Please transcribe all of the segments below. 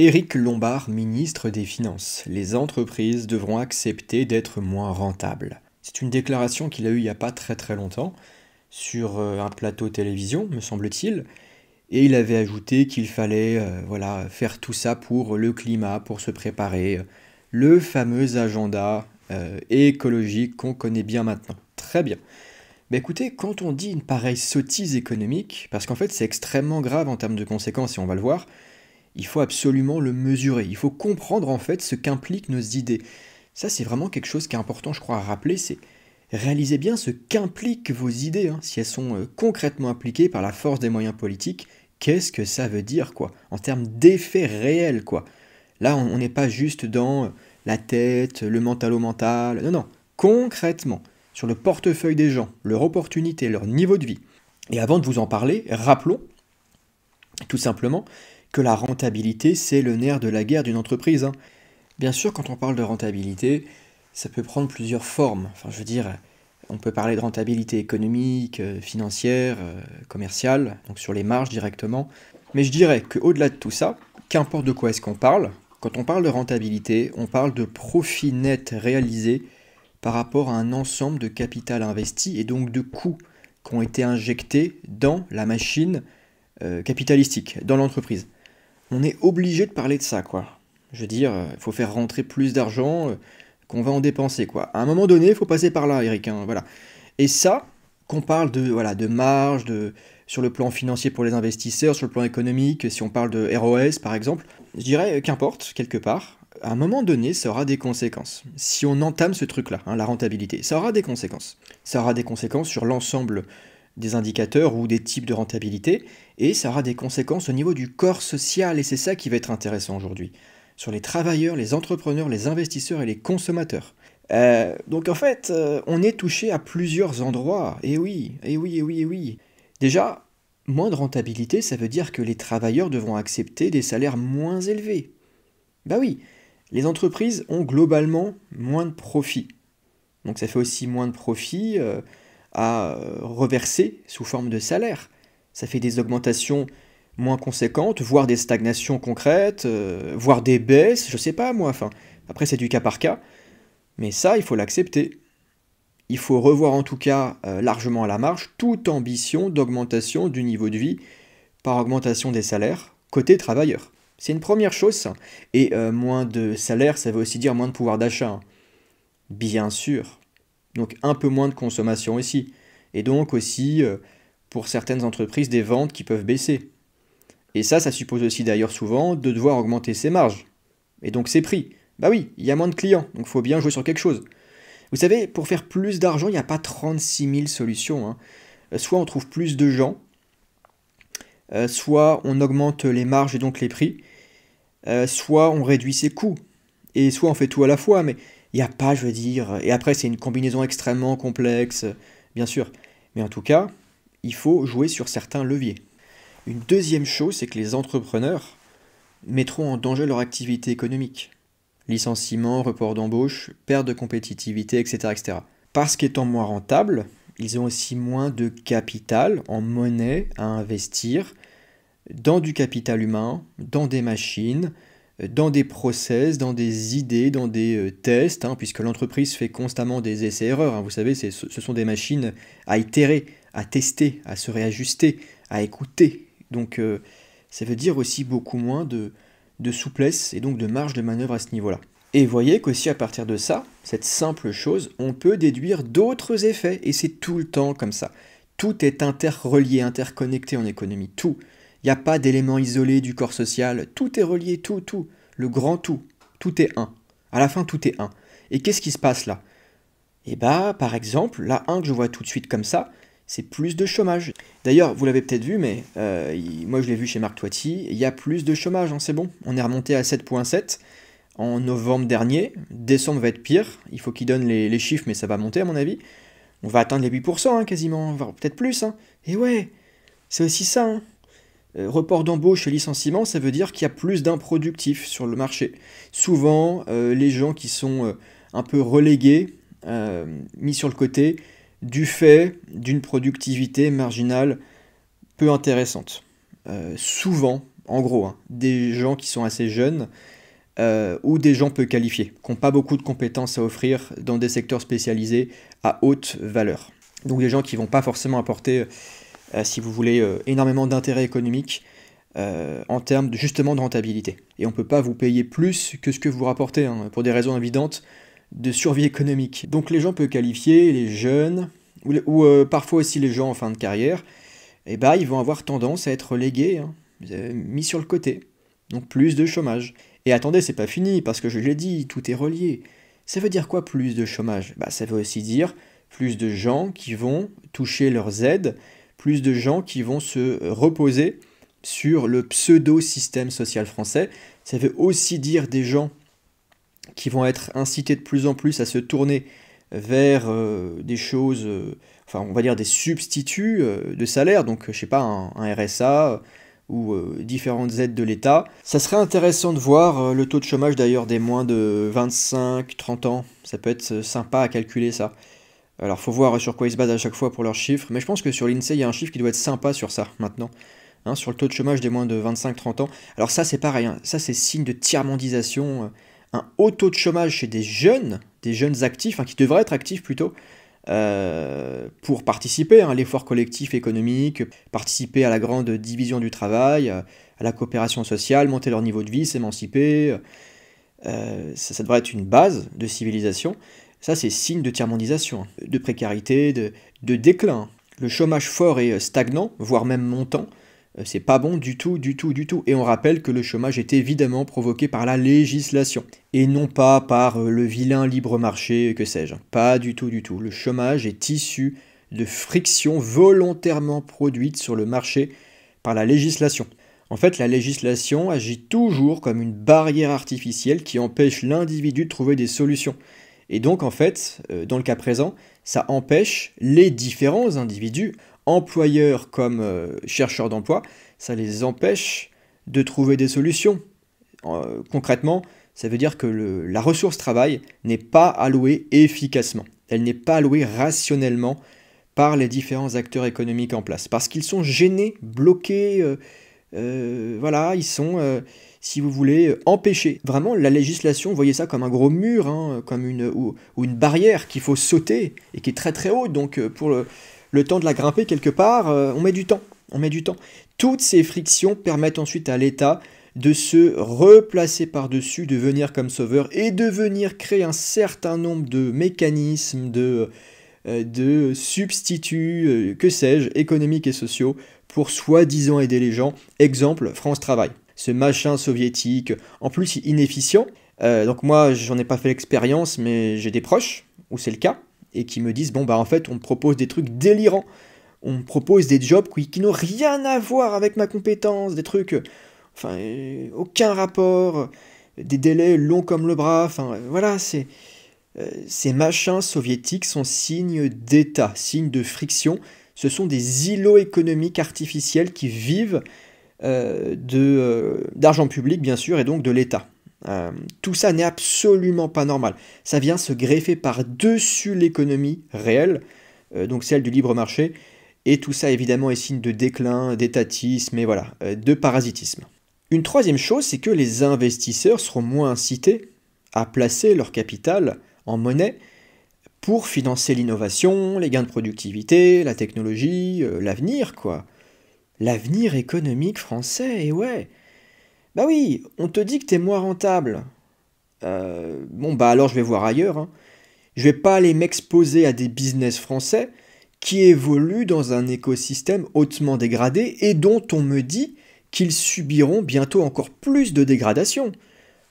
Éric Lombard, ministre des Finances. Les entreprises devront accepter d'être moins rentables. C'est une déclaration qu'il a eue il n'y a pas très longtemps, sur un plateau télévision, me semble-t-il, et il avait ajouté qu'il fallait faire tout ça pour le climat, pour se préparer, le fameux agenda écologique qu'on connaît bien maintenant. Très bien. Mais écoutez, quand on dit une pareille sottise économique, parce qu'en fait c'est extrêmement grave en termes de conséquences, et on va le voir, il faut absolument le mesurer. Il faut comprendre en fait ce qu'impliquent nos idées. Ça c'est vraiment quelque chose qui est important, je crois, à rappeler, c'est réalisez bien ce qu'impliquent vos idées, hein, si elles sont concrètement appliquées par la force des moyens politiques. Qu'est-ce que ça veut dire, quoi, en termes d'effets réels, quoi. Là, on n'est pas juste dans la tête, le mentalo-mental, non, non, concrètement, sur le portefeuille des gens, leur opportunité, leur niveau de vie. Et avant de vous en parler, rappelons, tout simplement, que la rentabilité, c'est le nerf de la guerre d'une entreprise, hein. Bien sûr, quand on parle de rentabilité, ça peut prendre plusieurs formes. Enfin, je veux dire, on peut parler de rentabilité économique, financière, commerciale, donc sur les marges directement. Mais je dirais qu'au-delà de tout ça, qu'importe de quoi est-ce qu'on parle, quand on parle de rentabilité, on parle de profit net réalisé par rapport à un ensemble de capital investi et donc de coûts qui ont été injectés dans la machine capitalistique, dans l'entreprise. On est obligé de parler de ça, quoi. Je veux dire, il faut faire rentrer plus d'argent qu'on va en dépenser, quoi. À un moment donné, il faut passer par là, Eric, hein, voilà. Et ça, qu'on parle de marge, sur le plan financier pour les investisseurs, sur le plan économique, si on parle de ROS, par exemple, je dirais qu'importe, quelque part, à un moment donné, ça aura des conséquences. Si on entame ce truc-là, hein, la rentabilité, ça aura des conséquences. Ça aura des conséquences sur l'ensemble des indicateurs ou des types de rentabilité, et ça aura des conséquences au niveau du corps social, et c'est ça qui va être intéressant aujourd'hui, sur les travailleurs, les entrepreneurs, les investisseurs et les consommateurs. Donc en fait, on est touché à plusieurs endroits, et oui, et oui, et oui, et oui. Déjà, moins de rentabilité, ça veut dire que les travailleurs devront accepter des salaires moins élevés. Bah oui, les entreprises ont globalement moins de profits. Donc ça fait aussi moins de profits à reverser sous forme de salaire. Ça fait des augmentations moins conséquentes, voire des stagnations concrètes, voire des baisses, je sais pas moi, enfin, après c'est du cas par cas, mais ça, il faut l'accepter. Il faut revoir en tout cas largement à la marge toute ambition d'augmentation du niveau de vie par augmentation des salaires côté travailleur. C'est une première chose, ça. Et moins de salaire, ça veut aussi dire moins de pouvoir d'achat, hein. Bien sûr. Donc un peu moins de consommation aussi. Et donc aussi, pour certaines entreprises, des ventes qui peuvent baisser. Et ça suppose aussi d'ailleurs souvent de devoir augmenter ses marges. Et donc ses prix. Bah oui, il y a moins de clients, donc il faut bien jouer sur quelque chose. Vous savez, pour faire plus d'argent, il n'y a pas 36 000 solutions, hein. Soit on trouve plus de gens, soit on augmente les marges et donc les prix, soit on réduit ses coûts, et soit on fait tout à la fois, mais il n'y a pas, je veux dire, et après c'est une combinaison extrêmement complexe, bien sûr. Mais en tout cas, il faut jouer sur certains leviers. Une deuxième chose, c'est que les entrepreneurs mettront en danger leur activité économique. Licenciements, report d'embauche, perte de compétitivité, etc., etc. Parce qu'étant moins rentables, ils ont aussi moins de capital en monnaie à investir dans du capital humain, dans des machines, dans des process, dans des idées, dans des tests, hein, puisque l'entreprise fait constamment des essais-erreurs, hein. Vous savez, ce sont des machines à itérer, à tester, à se réajuster, à écouter. Donc ça veut dire aussi beaucoup moins de souplesse et donc de marge de manœuvre à ce niveau-là. Et voyez qu'aussi à partir de ça, cette simple chose, on peut déduire d'autres effets, et c'est tout le temps comme ça. Tout est interrelié, interconnecté en économie, tout. Il n'y a pas d'élément isolé du corps social, tout est relié, tout, le grand tout est un. À la fin, tout est un. Et qu'est-ce qui se passe là? Eh bah, par exemple, là, un que je vois tout de suite comme ça, c'est plus de chômage. D'ailleurs, vous l'avez peut-être vu, mais moi je l'ai vu chez Marc Toiti, il y a plus de chômage, hein, c'est bon. On est remonté à 7,7 en novembre dernier, décembre va être pire, il faut qu'il donne les chiffres, mais ça va monter à mon avis. On va atteindre les 8% hein, quasiment, voire peut-être plus, hein. Et ouais, c'est aussi ça, hein. Report d'embauche et licenciement, ça veut dire qu'il y a plus d'improductifs sur le marché. Souvent, les gens qui sont un peu relégués, mis sur le côté, du fait d'une productivité marginale peu intéressante. Souvent, en gros, hein, des gens qui sont assez jeunes ou des gens peu qualifiés, qui n'ont pas beaucoup de compétences à offrir dans des secteurs spécialisés à haute valeur. Donc des gens qui ne vont pas forcément apporter, si vous voulez, énormément d'intérêt économique en termes justement de rentabilité. Et on ne peut pas vous payer plus que ce que vous rapportez, hein, pour des raisons évidentes de survie économique. Donc les gens peu qualifiés, les jeunes, ou parfois aussi les gens en fin de carrière, eh ben, ils vont avoir tendance à être relégués, hein, mis sur le côté. Donc plus de chômage. Et attendez, c'est pas fini, parce que je l'ai dit, tout est relié. Ça veut dire quoi plus de chômage? Bah, ça veut aussi dire plus de gens qui vont toucher leurs aides, plus de gens qui vont se reposer sur le pseudo-système social français. Ça veut aussi dire des gens qui vont être incités de plus en plus à se tourner vers des choses, enfin on va dire des substituts de salaire, donc je sais pas, un RSA ou différentes aides de l'État. Ça serait intéressant de voir le taux de chômage d'ailleurs des moins de 25-30 ans, ça peut être sympa à calculer ça. Alors faut voir sur quoi ils se basent à chaque fois pour leurs chiffres, mais je pense que sur l'INSEE il y a un chiffre qui doit être sympa sur ça maintenant. Hein, sur le taux de chômage des moins de 25-30 ans. Alors ça c'est pareil, hein, ça c'est signe de tiers-mondisation, un haut taux de chômage chez des jeunes actifs, hein, qui devraient être actifs plutôt, pour participer à l'effort collectif économique, participer à la grande division du travail, à la coopération sociale, monter leur niveau de vie, s'émanciper. Ça devrait être une base de civilisation. Ça, c'est signe de tiers-mondisation, hein, de précarité, de déclin. Le chômage fort et stagnant, voire même montant, c'est pas bon du tout, du tout, du tout. Et on rappelle que le chômage est évidemment provoqué par la législation, et non pas par le vilain libre marché, que sais-je. Pas du tout, du tout. Le chômage est issu de frictions volontairement produites sur le marché par la législation. En fait, la législation agit toujours comme une barrière artificielle qui empêche l'individu de trouver des solutions. Et donc, en fait, dans le cas présent, ça empêche les différents individus, employeurs comme chercheurs d'emploi, ça les empêche de trouver des solutions. Concrètement, ça veut dire que la ressource travail n'est pas allouée efficacement. Elle n'est pas allouée rationnellement par les différents acteurs économiques en place. Parce qu'ils sont gênés, bloqués, voilà, ils sont, si vous voulez, empêchés. Vraiment, la législation, vous voyez ça comme un gros mur, hein, comme ou une barrière qu'il faut sauter et qui est très très haute. Donc pour le temps de la grimper quelque part, on met du temps. On met du temps. Toutes ces frictions permettent ensuite à l'État de se replacer par-dessus, de venir comme sauveur et de venir créer un certain nombre de mécanismes, de substituts, que sais-je, économiques et sociaux, pour soi-disant aider les gens. Exemple, France Travail. Ce machin soviétique, en plus inefficient. Donc moi, j'en ai pas fait l'expérience, mais j'ai des proches où c'est le cas, et qui me disent, bon bah en fait, on me propose des trucs délirants. On me propose des jobs qui n'ont rien à voir avec ma compétence, des trucs, enfin, aucun rapport, des délais longs comme le bras, enfin, voilà, ces machins soviétiques sont signes d'État, signes de friction. Ce sont des îlots économiques artificiels qui vivent d'argent public, bien sûr, et donc de l'État. Tout ça n'est absolument pas normal. Ça vient se greffer par-dessus l'économie réelle, donc celle du libre marché, et tout ça évidemment est signe de déclin, d'étatisme et voilà, de parasitisme. Une troisième chose, c'est que les investisseurs seront moins incités à placer leur capital en monnaie pour financer l'innovation, les gains de productivité, la technologie, l'avenir quoi. L'avenir économique français, et ouais. Bah oui, on te dit que t'es moins rentable. Bon bah alors je vais voir ailleurs, hein. Je vais pas aller m'exposer à des business français qui évoluent dans un écosystème hautement dégradé et dont on me dit qu'ils subiront bientôt encore plus de dégradation.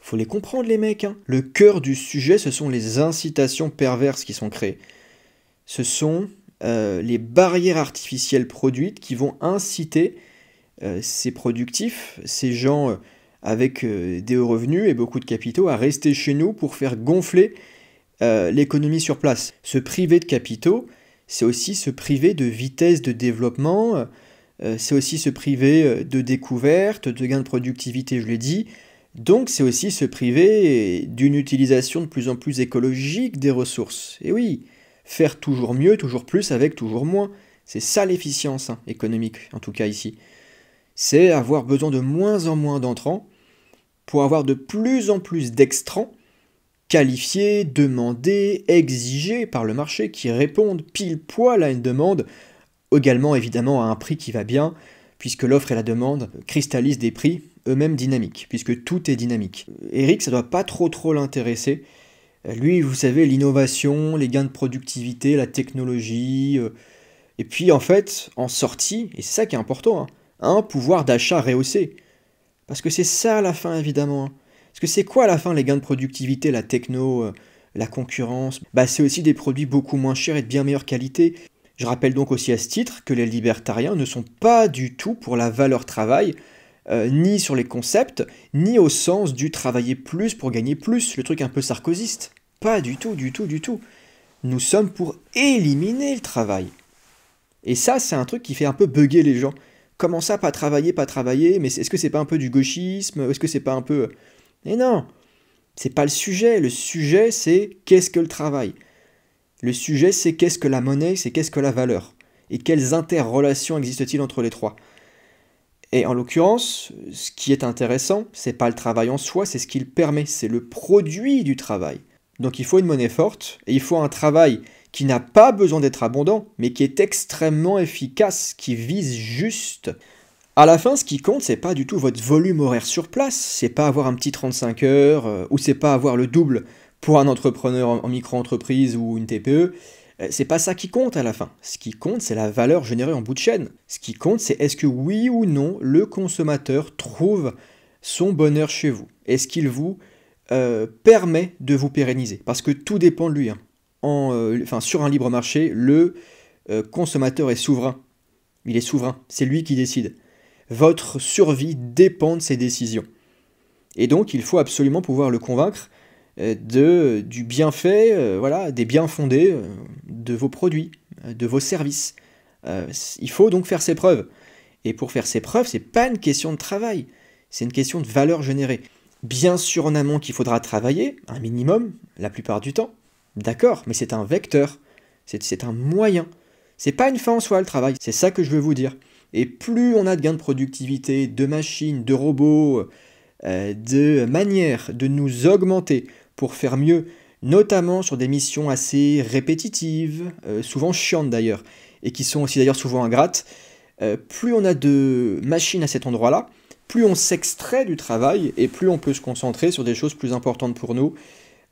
Faut les comprendre les mecs, hein. Le cœur du sujet, ce sont les incitations perverses qui sont créées. Ce sont les barrières artificielles produites qui vont inciter ces productifs, ces gens avec des hauts revenus et beaucoup de capitaux à rester chez nous pour faire gonfler l'économie sur place. Se priver de capitaux, c'est aussi se priver de vitesse de développement, c'est aussi se priver de découverte, de gains de productivité, je l'ai dit. Donc c'est aussi se priver d'une utilisation de plus en plus écologique des ressources. Et oui, faire toujours mieux, toujours plus avec toujours moins. C'est ça l'efficience économique, en tout cas ici. c'est avoir besoin de moins en moins d'entrants pour avoir de plus en plus d'extrants qualifiés, demandés, exigés par le marché, qui répondent pile poil à une demande, également évidemment à un prix qui va bien, puisque l'offre et la demande cristallisent des prix eux-mêmes dynamiques, puisque tout est dynamique. Eric, ça doit pas trop l'intéresser. Lui, vous savez, l'innovation, les gains de productivité, la technologie, et puis en fait, en sortie, et c'est ça qui est important, hein, un pouvoir d'achat rehaussé. Parce que c'est ça à la fin, évidemment, hein. Parce que c'est quoi à la fin les gains de productivité, la techno, la concurrence? Bah c'est aussi des produits beaucoup moins chers et de bien meilleure qualité. Je rappelle donc aussi à ce titre que les libertariens ne sont pas du tout pour la valeur travail, ni sur les concepts, ni au sens du travailler plus pour gagner plus, le truc un peu sarkozyste. Pas du tout, du tout, du tout. Nous sommes pour éliminer le travail. Et ça, c'est un truc qui fait un peu bugger les gens. Comment ça, pas travailler, mais est-ce que c'est pas un peu du gauchisme? Est-ce que c'est pas un peu... Mais non, c'est pas le sujet. Le sujet, c'est qu'est-ce que le travail? Le sujet, c'est qu'est-ce que la monnaie, c'est qu'est-ce que la valeur? Et quelles interrelations existent-ils entre les trois? Et en l'occurrence, ce qui est intéressant, c'est pas le travail en soi, c'est ce qu'il permet, c'est le produit du travail. Donc il faut une monnaie forte, et il faut un travail qui n'a pas besoin d'être abondant, mais qui est extrêmement efficace, qui vise juste. À la fin, ce qui compte, c'est pas du tout votre volume horaire sur place, c'est pas avoir un petit 35 heures, ou c'est pas avoir le double pour un entrepreneur en micro-entreprise ou une TPE. C'est pas ça qui compte à la fin. Ce qui compte, c'est la valeur générée en bout de chaîne. Ce qui compte, c'est est-ce que oui ou non, le consommateur trouve son bonheur chez vous. Est-ce qu'il vous permet de vous pérenniser? Parce que tout dépend de lui, hein. Sur un libre marché, le consommateur est souverain. Il est souverain, c'est lui qui décide. Votre survie dépend de ses décisions. Et donc, il faut absolument pouvoir le convaincre du bienfait, voilà, des biens fondés de vos produits, de vos services. Il faut donc faire ses preuves. Et pour faire ses preuves, c'est pas une question de travail, c'est une question de valeur générée. Bien sûr en amont qu'il faudra travailler, un minimum, la plupart du temps, d'accord, mais c'est un vecteur, c'est un moyen. C'est pas une fin en soi le travail, c'est ça que je veux vous dire. Et plus on a de gains de productivité, de machines, de robots, de manières de nous augmenter pour faire mieux, notamment sur des missions assez répétitives, souvent chiantes d'ailleurs, et qui sont aussi d'ailleurs souvent ingrates, plus on a de machines à cet endroit-là, plus on s'extrait du travail, et plus on peut se concentrer sur des choses plus importantes pour nous,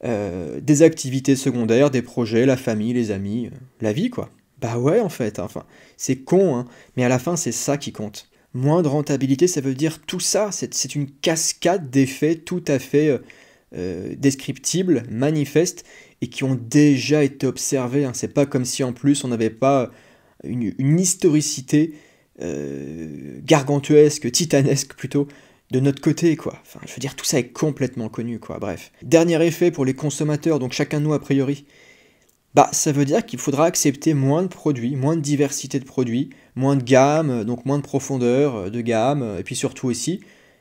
des activités secondaires, des projets, la famille, les amis, la vie quoi. Bah ouais en fait, enfin, c'est con, hein, mais à la fin c'est ça qui compte. Moins de rentabilité, ça veut dire tout ça, c'est une cascade d'effets tout à fait descriptibles, manifestes, et qui ont déjà été observés, hein. C'est pas comme si en plus on n'avait pas une historicité gargantuesque, titanesque plutôt, de notre côté, quoi. Enfin, je veux dire, tout ça est complètement connu, quoi. Bref. Dernier effet pour les consommateurs, donc chacun de nous a priori. Bah, ça veut dire qu'il faudra accepter moins de produits, moins de diversité de produits, moins de gamme, donc moins de profondeur de gamme, et puis surtout aussi,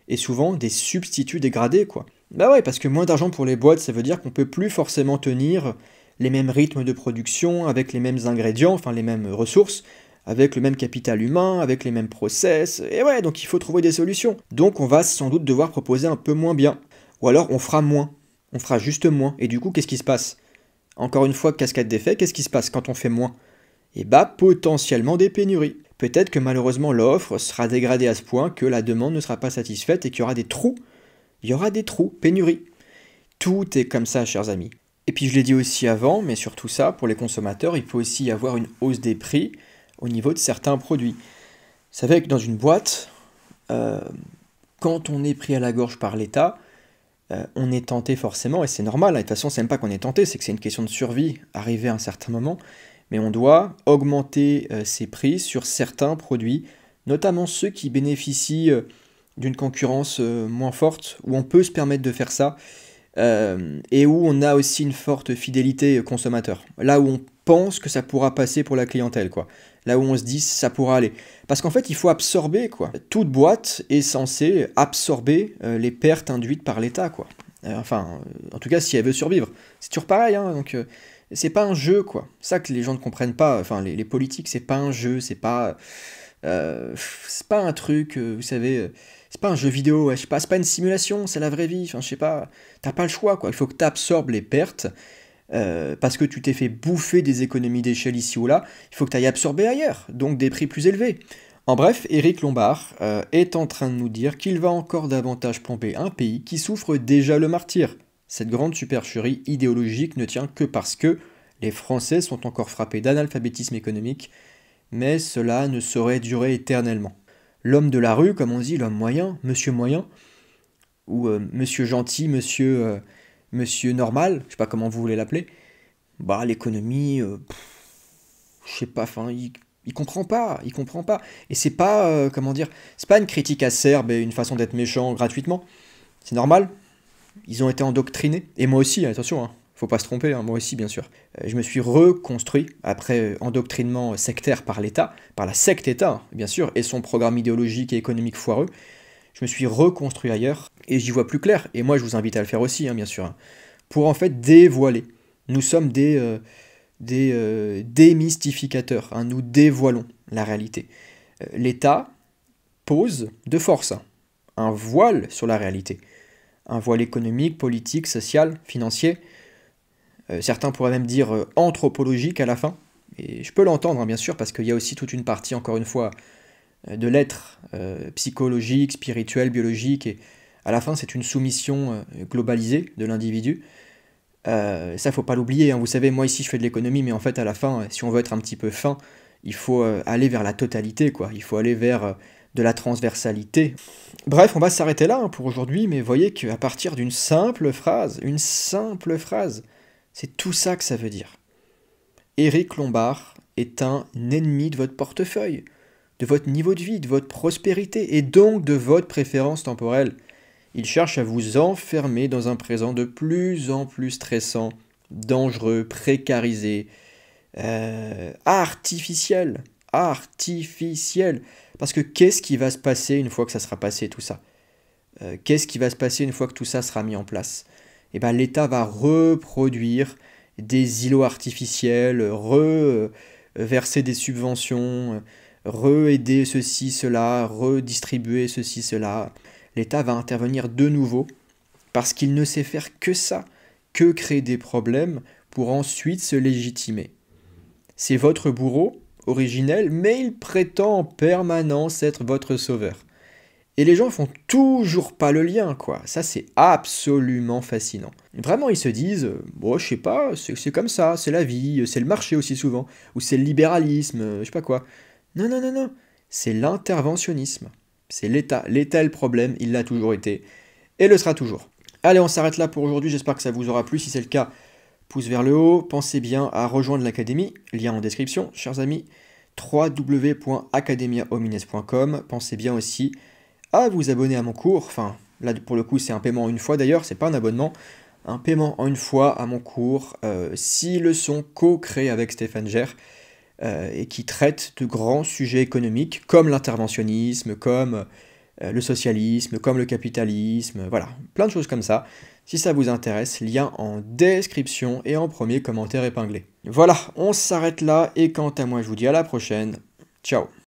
et souvent, des substituts dégradés, quoi. Bah ouais, parce que moins d'argent pour les boîtes, ça veut dire qu'on peut plus forcément tenir les mêmes rythmes de production, avec les mêmes ingrédients, enfin les mêmes ressources, avec le même capital humain, avec les mêmes process, et ouais, donc il faut trouver des solutions. Donc on va sans doute devoir proposer un peu moins bien. Ou alors on fera moins, on fera juste moins, et du coup qu'est-ce qui se passe? Encore une fois, cascade d'effets, qu'est-ce qui se passe quand on fait moins? Et bah potentiellement des pénuries. Peut-être que malheureusement l'offre sera dégradée à ce point que la demande ne sera pas satisfaite et qu'il y aura des trous. Il y aura des trous, pénuries. Tout est comme ça, chers amis. Et puis je l'ai dit aussi avant, mais surtout ça, pour les consommateurs, il peut aussi y avoir une hausse des prix au niveau de certains produits. Vous savez que dans une boîte, quand on est pris à la gorge par l'État, on est tenté forcément, et c'est normal, hein, de toute façon c'est même pas qu'on est tenté, c'est que c'est une question de survie, arrivé à un certain moment, mais on doit augmenter ses prix sur certains produits, notamment ceux qui bénéficient d'une concurrence moins forte, où on peut se permettre de faire ça, et où on a aussi une forte fidélité consommateur. Là où on pense que ça pourra passer pour la clientèle, quoi. Là où on se dit ça pourra aller. Parce qu'en fait, il faut absorber, quoi. Toute boîte est censée absorber les pertes induites par l'État, quoi. En tout cas, si elle veut survivre. C'est toujours pareil, hein, donc c'est pas un jeu, quoi. C'est ça que les gens ne comprennent pas, enfin, les politiques, c'est pas un jeu, c'est pas... C'est pas un truc, vous savez, c'est pas un jeu vidéo, ouais, je sais pas, c'est pas une simulation, c'est la vraie vie, enfin je sais pas, t'as pas le choix quoi, il faut que t'absorbes les pertes, parce que tu t'es fait bouffer des économies d'échelle ici ou là, il faut que tu ailles absorber ailleurs, donc des prix plus élevés. En bref, Éric Lombard est en train de nous dire qu'il va encore davantage plomber un pays qui souffre déjà le martyre. Cette grande supercherie idéologique ne tient que parce que les Français sont encore frappés d'analphabétisme économique, mais cela ne saurait durer éternellement. L'homme de la rue, comme on dit, l'homme moyen, ou monsieur gentil, monsieur normal, je sais pas comment vous voulez l'appeler, bah l'économie, je sais pas, enfin, il comprend pas, il comprend pas. Et c'est pas, comment dire, c'est pas une critique acerbe et une façon d'être méchant gratuitement. C'est normal, ils ont été endoctrinés. Et moi aussi, attention, hein, faut pas se tromper, hein, moi aussi bien sûr. Je me suis reconstruit après endoctrinement sectaire par l'État, par la secte État, hein, bien sûr, et son programme idéologique et économique foireux. Je me suis reconstruit ailleurs et j'y vois plus clair. Et moi, je vous invite à le faire aussi, hein, bien sûr, hein, pour en fait dévoiler. Nous sommes des démystificateurs, hein, nous dévoilons la réalité. L'État pose de force un voile sur la réalité. Un voile économique, politique, social, financier. Certains pourraient même dire anthropologique à la fin. Et je peux l'entendre, hein, bien sûr, parce qu'il y a aussi toute une partie, encore une fois, de l'être psychologique, spirituel, biologique. Et à la fin, c'est une soumission globalisée de l'individu. Ça, faut pas l'oublier, hein. Vous savez, moi ici, je fais de l'économie, mais en fait, à la fin, si on veut être un petit peu fin, il faut aller vers la totalité, quoi. Il faut aller vers de la transversalité. Bref, on va s'arrêter là hein, pour aujourd'hui, mais voyez qu'à partir d'une simple phrase, c'est tout ça que ça veut dire. Éric Lombard est un ennemi de votre portefeuille, de votre niveau de vie, de votre prospérité, et donc de votre préférence temporelle. Il cherche à vous enfermer dans un présent de plus en plus stressant, dangereux, précarisé, artificiel. Artificiel. Parce que qu'est-ce qui va se passer une fois que ça sera passé tout ça? Qu'est-ce qui va se passer une fois que tout ça sera mis en place? Eh bien, l'État va reproduire des îlots artificiels, reverser des subventions, re-aider ceci, cela, redistribuer ceci, cela. L'État va intervenir de nouveau parce qu'il ne sait faire que ça, que créer des problèmes pour ensuite se légitimer. C'est votre bourreau, originel, mais il prétend en permanence être votre sauveur. Et les gens font toujours pas le lien, quoi. Ça, c'est absolument fascinant. Vraiment, ils se disent, bon, je sais pas, c'est comme ça, c'est la vie, c'est le marché aussi souvent, ou c'est le libéralisme, je sais pas quoi. Non, non, non, non, c'est l'interventionnisme. C'est l'État. L'État est le problème, il l'a toujours été, et le sera toujours. Allez, on s'arrête là pour aujourd'hui, j'espère que ça vous aura plu. Si c'est le cas, pouce vers le haut, pensez bien à rejoindre l'académie, lien en description, chers amis, www.academiahomines.com. Pensez bien aussi à vous abonner à mon cours, enfin, là pour le coup c'est un paiement en une fois d'ailleurs, c'est pas un abonnement, un paiement en une fois à mon cours, 6 leçons co-créées avec Stéphane Gers, et qui traitent de grands sujets économiques comme l'interventionnisme, comme le socialisme, comme le capitalisme, voilà, plein de choses comme ça. Si ça vous intéresse, lien en description et en premier commentaire épinglé. Voilà, on s'arrête là et quant à moi je vous dis à la prochaine. Ciao.